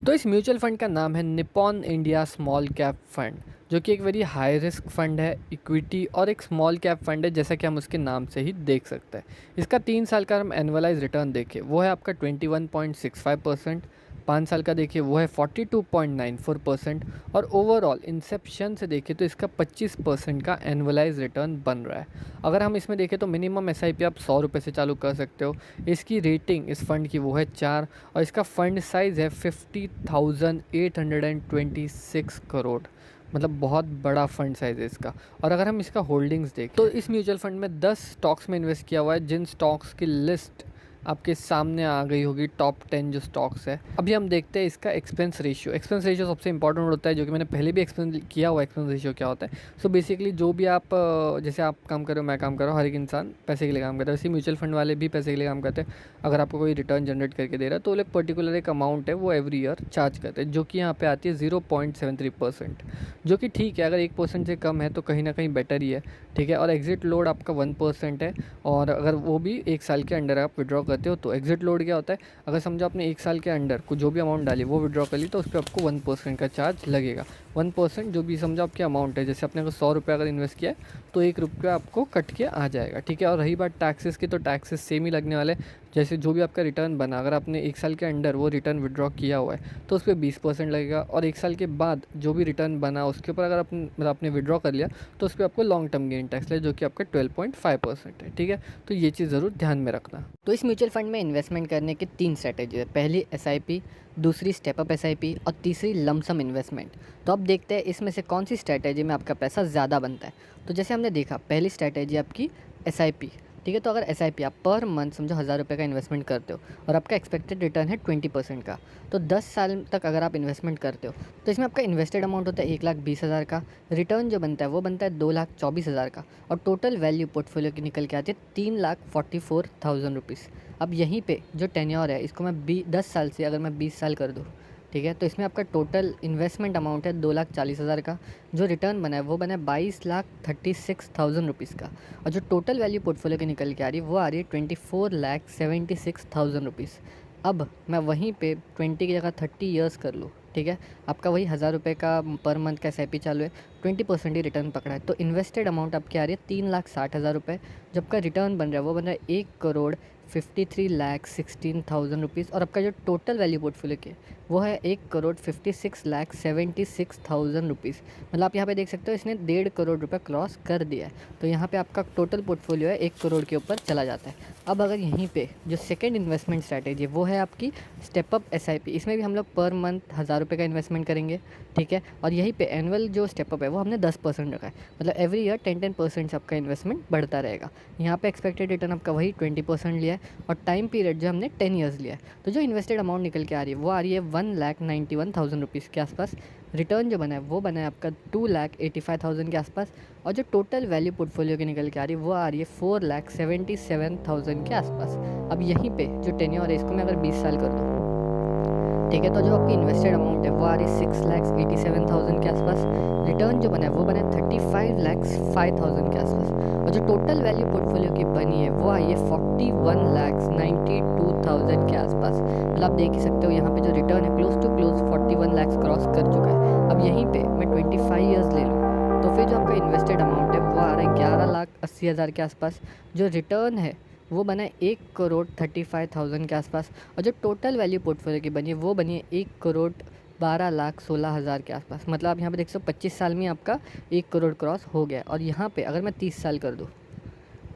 तो इस mutual fund का नाम है Nippon India small cap fund, जो कि एक वेरी हाई रिस्क फंड है, इक्विटी और एक स्मॉल कैप फंड है, जैसा कि हम उसके नाम से ही देख सकते हैं। इसका 3 साल का हम एनुअलाइज रिटर्न देखें वो है आपका 21.65%। 5 साल का देखिए वो है 42.94%। और ओवरऑल इंसेप्शन से देखें तो इसका 25% का एनुअलाइज रिटर्न बन रहा है। अगर हम इसमें देखें तो मिनिमम SIP आप 100 रुपये से चालू कर सकते हो। इसकी रेटिंग इस फंड की वो है 4। और इसका फंड साइज़ है 50,826 करोड़, मतलब बहुत बड़ा फंड साइज़ है इसका। और अगर हम इसका होल्डिंग्स देखें तो इस म्यूचुअल फंड में 10 स्टॉक्स में इन्वेस्ट किया हुआ है, जिन स्टॉक्स की लिस्ट आपके सामने आ गई होगी, टॉप 10 जो स्टॉक्स है। अभी हम देखते हैं इसका एक्सपेंस रेशियो। एक्सपेंस रेशियो सबसे इंपॉर्टेंट होता है, जो कि मैंने पहले भी एक्सप्लेन किया हुआ। एक्सपेंस रेशियो क्या होता है? सो बेसिकली जो भी आप जैसे आप काम करो, मैं काम कर रहा हूँ, हर एक इंसान पैसे के लिए काम करता है, वैसे म्यूचुअल फंड वाले भी पैसे के लिए काम करते हैं। अगर आपको कोई रिटर्न जनरेट करके दे रहा है तो एक पर्टिकुलर एक अमाउंट है वो एवरी ईयर चार्ज करते हैं, जो कि यहाँ पे आती है 0.73%, जो कि ठीक है। अगर 1% से कम है तो कहीं ना कहीं बेटर ही है, ठीक है। और एग्जिट लोड आपका 1% है, और अगर वो भी 1 साल के अंडर आप विड्रॉ करते हो तो एग्जिट लोड क्या होता है? अगर समझो आपने 1 साल के अंडर को जो भी अमाउंट डाली वो विड्रॉ कर ली तो उस पर आपको 1% का चार्ज लगेगा। 1% जो भी समझो आपकी अमाउंट है, जैसे आपने अगर 100 रुपये अगर इन्वेस्ट किया है तो 1 रुपया आपको कट के आ जाएगा, ठीक है। और रही बात टैक्सेस की, तो टैक्सेस सेम ही लगने वाले। जैसे जो भी आपका रिटर्न बना, अगर आपने 1 साल के अंडर वो रिटर्न विड्रॉ किया हुआ है तो उस पर 20% लगेगा। और 1 साल के बाद जो भी रिटर्न बना उसके ऊपर अगर आपने विड्रॉ कर लिया तो उस पर आपको लॉन्ग टर्म गेन टैक्स लगे, जो कि आपका 12.5% है, ठीक है। तो ये चीज़ ज़रूर ध्यान में रखना। तो इस म्यूचुअल फंड में इन्वेस्टमेंट करने के 3 स्ट्रैटेजी है। पहली SIP, दूसरी स्टेप अप SIP और तीसरी लमसम इन्वेस्टमेंट। तो अब देखते हैं इसमें से कौन सी स्ट्रैटेजी में आपका पैसा ज़्यादा बनता है। तो जैसे हमने देखा, पहली स्ट्रैटेजी आपकी SIP, ठीक है। तो अगर SIP आप पर मंथ समझो 1000 रुपये का इन्वेस्टमेंट करते हो और आपका एक्सपेक्टेड रिटर्न है 20% का, तो 10 साल तक अगर आप इन्वेस्टमेंट करते हो तो इसमें आपका इन्वेस्टेड अमाउंट होता है 1,20,000 का। रिटर्न जो बनता है वो बनता है 2,24,000 का। और टोटल वैल्यू पोर्टफोलियो की निकल के आती है 3,44,000 रुपीज़। अब यहीं पे जो टेन्योर है इसको मैं 10 साल से अगर मैं 20 साल कर दूँ, ठीक है, तो इसमें आपका टोटल इन्वेस्टमेंट अमाउंट है 2,40,000 का। जो रिटर्न बना है वो बना है 22,36,000 रुपीज़ का। और जो टोटल वैल्यू पोर्टफोलियो की निकल के आ रही है वो आ रही है 24,76,000 रुपीज़। अब मैं वहीं पे 20 की जगह 30 ईयर्स कर लूँ, ठीक है, आपका वही 1000 रुपये का पर मंथ का SIP चालू है, 20% ही रिटर्न पकड़ा है, तो इन्वेस्टेड अमाउंट आपकी आ रही है 3,60,000 रुपये। जब का रिटर्न बन रहा है वो बन रहा है 1,53,16,000 रुपीज़। और आपका जो टोटल वैल्यू पोर्टफोलियो की वो है 1,56,76,000 रुपीज़। मतलब आप यहाँ पे देख सकते हो इसने 1.5 करोड़ रुपये क्रॉस कर दिया है। तो यहाँ पे आपका टोटल पोर्टफोलियो है 1 करोड़ के ऊपर चला जाता है। अब अगर यहीं पे जो सेकंड इन्वेस्टमेंट स्ट्रैटेजी है वो है आपकी स्टेप अप SIP। इसमें भी हम लोग पर मंथ 1000 रुपये का इन्वेस्टमेंट करेंगे, ठीक है। और यहीं पे एनुअल जो स्टेप अप है वो हमने 10% रखा है, मतलब एवरी ईयर 10% से आपका इन्वेस्टमेंट बढ़ता रहेगा। यहाँ पे एक्सपेक्टेड रिटर्न आपका वही 20% लिया है, और टाइम पीरियड जो हमने 10 ईयर्स लिया है। तो जो इन्वेस्टेड अमाउंट निकल के आ रही है वो आ रही है 1,91,000 रुपीज़ के आसपास। रिटर्न जो बना है वो बना है आपका 2,85,000 के आसपास। और जो टोटल वैल्यू पोर्टफोलियो की निकल के आ रही है वो आ रही है 4,77,000 के आसपास। अब यहीं पे जो टेन्योर है इसको मैं अगर 20 साल कर दूँ, ठीक है, तो जो आपकी इन्वेस्टेड अमाउंट है वो आ रही है 6,87,000 के आसपास। रिटर्न जो बना है वो बना है 35,05,000 के आसपास। और जो टोटल वैल्यू पोर्टफोलियो की बनी है वो आई है 41,92,000 के आसपास। मतलब आप देख ही सकते हो यहाँ पे जो रिटर्न है close to close 41 lakh cross कर चुका है। अब यहीं पे मैं 25 ईयर्स ले लूँ तो फिर जो आपका इन्वेस्टेड अमाउंट है वो आ रहा है 11,80,000 के आसपास। जो रिटर्न है वो बना है 1,35,000 के आसपास। और जो टोटल वैल्यू पोर्टफोलियो की बनी है वो बनी है 1,12,16,000 के आसपास। मतलब आप यहाँ पे देख सकते हो 25 साल में आपका 1 करोड़ क्रॉस हो गया। और यहाँ पे अगर मैं 30 साल कर दूँ,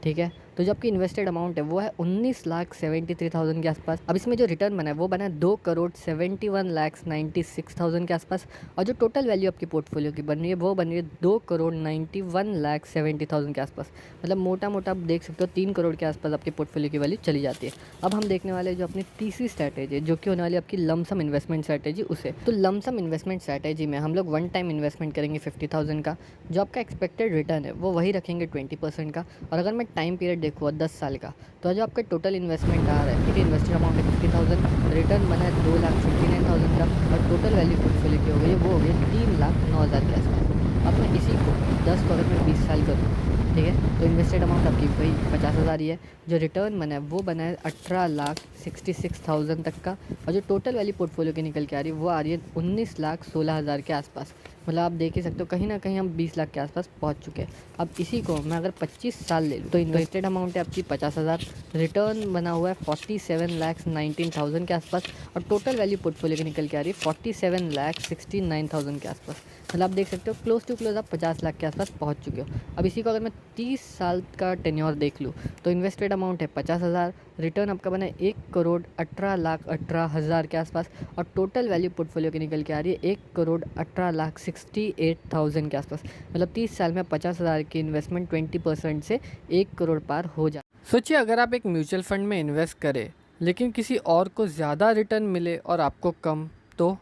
ठीक है, तो जो आपकी इन्वेस्टेड अमाउंट है वो है 19,73,000 के आसपास। अब इसमें जो रिटर्न बना है वो बना है 2,71,96,000 के आसपास। और जो टोटल वैल्यू आपकी पोर्टफोलियो की बन रही है वो बन रही है 2,91,70,000 के आसपास। मतलब मोटा मोटा आप देख सकते हो 3 करोड़ के आसपास आपके पोर्टफोलियो की वैल्यू चली जाती है। अब हम देखने वाले जो अपनी तीसरी स्ट्रैटेजी है जो कि होने वाली आपकी लमसम इन्वेस्टमेंट स्ट्रैटेजी, उसे तो लमसम इन्वेस्टमेंट स्ट्रैटेजी में हम लोग वन टाइम इन्वेस्टमेंट करेंगे 50,000 का। जो आपका एक्सपेक्टेड रिटर्न है वो वही रखेंगे 20% का। और अगर मैं टाइम पीरियड देखूँ 10 साल का, तो जो आपका टोटल इन्वेस्टमेंट आ रहा है, ठीक है, इन्वेस्टेड अमाउंट है 50,000, रिटर्न बना है 2,59,000 का। और टोटल वैल्यू पोर्टफोलियो की हो गई वो हो गई 3,09,000 के आसपास। अब मैं इसी को 10 को अगर मैं 20 साल करूँ, ठीक है। तो इन्वेस्टेड अमाउंट आपकी वही 50,000 ही है। जो रिटर्न बना है वो बना है 18,66,000 तक का, और जो टोटल वाली पोर्टफोलियो की निकल के आ रही है वो आ रही है 19,16,000 के आसपास। मतलब आप देख ही सकते हो कहीं ना कहीं हम 20 लाख के आसपास पहुंच चुके हैं। अब इसी को मैं अगर 25 साल ले लूँ तो इन्वेस्टेड अमाउंट है आपकी 50,000, रिटर्न बना हुआ है 47,19,000 के आसपास, और टोटल वैल्यू पोर्टफोलियो की निकल के आ रही है 47,69,000 के आसपास। मतलब आप देख सकते हो क्लोज टू क्लोज आप 50 लाख के आसपास पहुंच चुके हो। अब इसी को अगर मैं 30 साल का टेन्योर देख लूँ तो इन्वेस्टेड अमाउंट है 50,000, रिटर्न आपका बना है 1,18,18,000 के आसपास, और टोटल वैल्यू पोर्टफोलियो की निकल के आ रही है 1,18,68,000 के आसपास। मतलब 30 साल में 50,000 की इन्वेस्टमेंट 20% से 1 करोड़ पार हो जाए। सोचिए अगर आप एक म्यूचुअल फंड में इन्वेस्ट करें लेकिन किसी और को ज़्यादा रिटर्न मिले और आपको कम, तो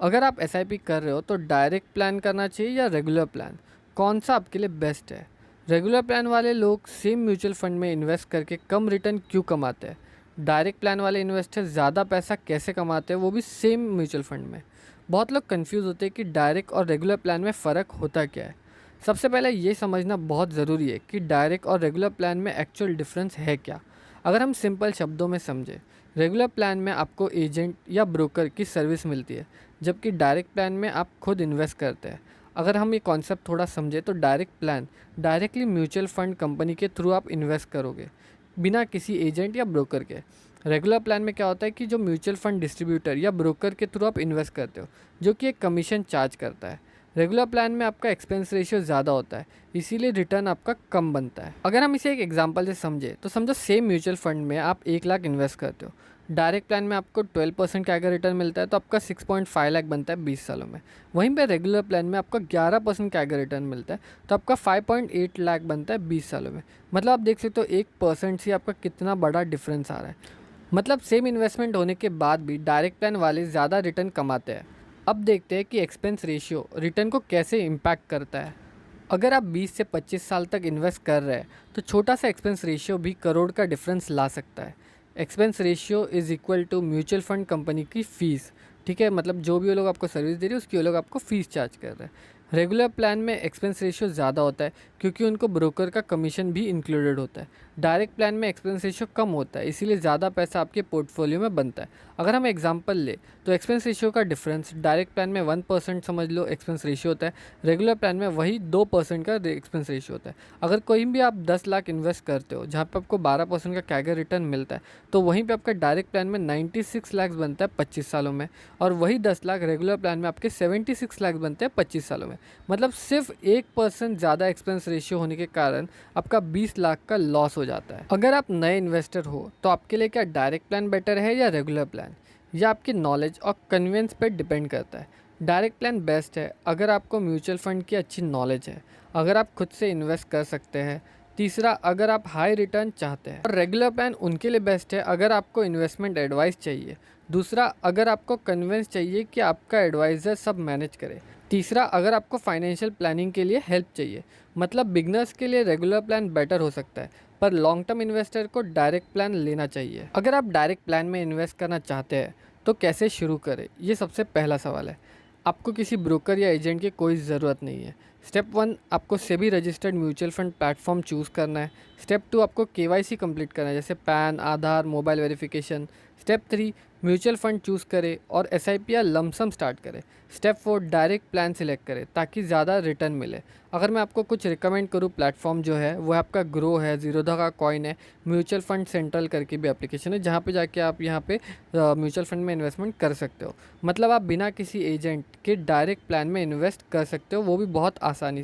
अगर आप एसआईपी कर रहे हो तो डायरेक्ट प्लान करना चाहिए या रेगुलर प्लान, कौन सा आपके लिए बेस्ट है? रेगुलर प्लान वाले लोग सेम म्यूचुअल फंड में इन्वेस्ट करके कम रिटर्न क्यों कमाते हैं? डायरेक्ट प्लान वाले इन्वेस्टर ज़्यादा पैसा कैसे कमाते हैं, वो भी सेम म्यूचुअल फंड में? बहुत लोग कंफ्यूज होते हैं कि डायरेक्ट और रेगुलर प्लान में फ़र्क होता क्या है। सबसे पहले ये समझना बहुत ज़रूरी है कि डायरेक्ट और रेगुलर प्लान में एक्चुअल डिफरेंस है क्या। अगर हम सिंपल शब्दों में समझें, रेगुलर प्लान में आपको एजेंट या ब्रोकर की सर्विस मिलती है, जबकि डायरेक्ट प्लान में आप खुद इन्वेस्ट करते हैं। अगर हम ये कॉन्सेप्ट थोड़ा समझें तो direct plan directly mutual fund company के थ्रू आप इन्वेस्ट करोगे बिना किसी एजेंट या ब्रोकर के। रेगुलर प्लान में क्या होता है कि जो म्यूचुअल फंड डिस्ट्रीब्यूटर या ब्रोकर के थ्रू आप इन्वेस्ट करते हो, जो कि एक कमीशन चार्ज करता है। रेगुलर प्लान में आपका एक्सपेंस रेशियो ज़्यादा होता है, इसीलिए रिटर्न आपका कम बनता है। अगर हम इसे एक एग्जांपल से समझे तो समझो सेम म्यूचुअल फंड में आप 1 लाख इन्वेस्ट करते हो। डायरेक्ट प्लान में आपको 12% का अगर रिटर्न मिलता है तो आपका 6.5 लाख बनता है 20 सालों में। वहीं पे रेगुलर प्लान में आपका 11% का अगर रिटर्न मिलता है तो आपका 5.8 लाख बनता है 20 सालों में। मतलब आप देख सकते हो 1% से आपका कितना बड़ा डिफरेंस आ रहा है। मतलब सेम इन्वेस्टमेंट होने के बाद भी डायरेक्ट प्लान वाले ज़्यादा रिटर्न कमाते हैं। अब देखते हैं कि एक्सपेंस रेशियो रिटर्न को कैसे इम्पैक्ट करता है। अगर आप 20 से 25 साल तक इन्वेस्ट कर रहे हैं तो छोटा सा एक्सपेंस रेशियो भी करोड़ का डिफरेंस ला सकता है। Expense ratio is equal to mutual fund company की फ़ीस। ठीक है, मतलब जो भी वो लोग आपको सर्विस दे रहे हैं उसकी वो लोग आपको फ़ीस चार्ज कर रहे हैं। रेगुलर प्लान में एक्सपेंस रेशियो ज़्यादा होता है क्योंकि उनको ब्रोकर का कमीशन भी इंक्लूडेड होता है। डायरेक्ट प्लान में एक्सपेंस रेशियो कम होता है, इसीलिए ज़्यादा पैसा आपके पोर्टफोलियो में बनता है। अगर हम एग्जांपल ले तो एक्सपेंस रेशियो का डिफरेंस डायरेक्ट प्लान में 1% समझ लो एक्सपेंस रेशियो होता है, रेगुलर प्लान में वही 2% का एक्सपेंस रेशियो होता है। अगर कोई भी आप 10 लाख इन्वेस्ट करते हो जहाँ पे आपको 12% का कैगर रिटर्न मिलता है, तो वहीं पे आपका डायरेक्ट प्लान में 96 लाख बनता है 25 सालों में, और वही 10 लाख रेगुलर प्लान में आपके 76 लाख बनते हैं 25 सालों में। मतलब सिर्फ 1% ज़्यादा एक्सपेंस रेशियो होने के कारण आपका 20 लाख का लॉस हो जाता है। अगर आप नए इन्वेस्टर हो तो आपके लिए क्या डायरेक्ट प्लान बेटर है या रेगुलर प्लान? यह आपकी नॉलेज और कन्वीनियंस पर डिपेंड करता है। डायरेक्ट प्लान बेस्ट है अगर आपको म्यूचुअल फंड की अच्छी नॉलेज है, अगर आप खुद से इन्वेस्ट कर सकते हैं। तीसरा, अगर आप हाई रिटर्न चाहते हैं। और रेगुलर प्लान उनके लिए बेस्ट है अगर आपको इन्वेस्टमेंट एडवाइस चाहिए। दूसरा, अगर आपको कन्विंस चाहिए कि आपका एडवाइज़र सब मैनेज करे। तीसरा, अगर आपको फाइनेंशियल प्लानिंग के लिए हेल्प चाहिए। मतलब बिगनर्स के लिए रेगुलर प्लान बेटर हो सकता है, पर लॉन्ग टर्म इन्वेस्टर को डायरेक्ट प्लान लेना चाहिए। अगर आप डायरेक्ट प्लान में इन्वेस्ट करना चाहते हैं तो कैसे शुरू करें, ये सबसे पहला सवाल है। आपको किसी ब्रोकर या एजेंट की कोई ज़रूरत नहीं है। स्टेप 1, आपको SEBI registered mutual fund platform choose करना है। स्टेप 2, आपको केवाईसी कंप्लीट करना है, जैसे PAN, Aadhaar, mobile verification. Step 3, mutual fund choose करें और एसआईपी या लमसम स्टार्ट करें। स्टेप 4, डायरेक्ट प्लान सिलेक्ट करें ताकि ज़्यादा रिटर्न मिले। अगर मैं आपको कुछ रिकमेंड करूँ प्लेटफॉर्म जो है वो आपका ग्रो है, ज़ीरोधा का कॉइन है, म्यूचुअल फंड सेंट्रल करके भी एप्लीकेशन है जहाँ पे जाके आप यहाँ पे म्यूचुअल फंड में इन्वेस्टमेंट कर सकते हो। मतलब आप बिना किसी एजेंट के डायरेक्ट प्लान में इन्वेस्ट कर सकते हो, वो भी बहुत आसानी से।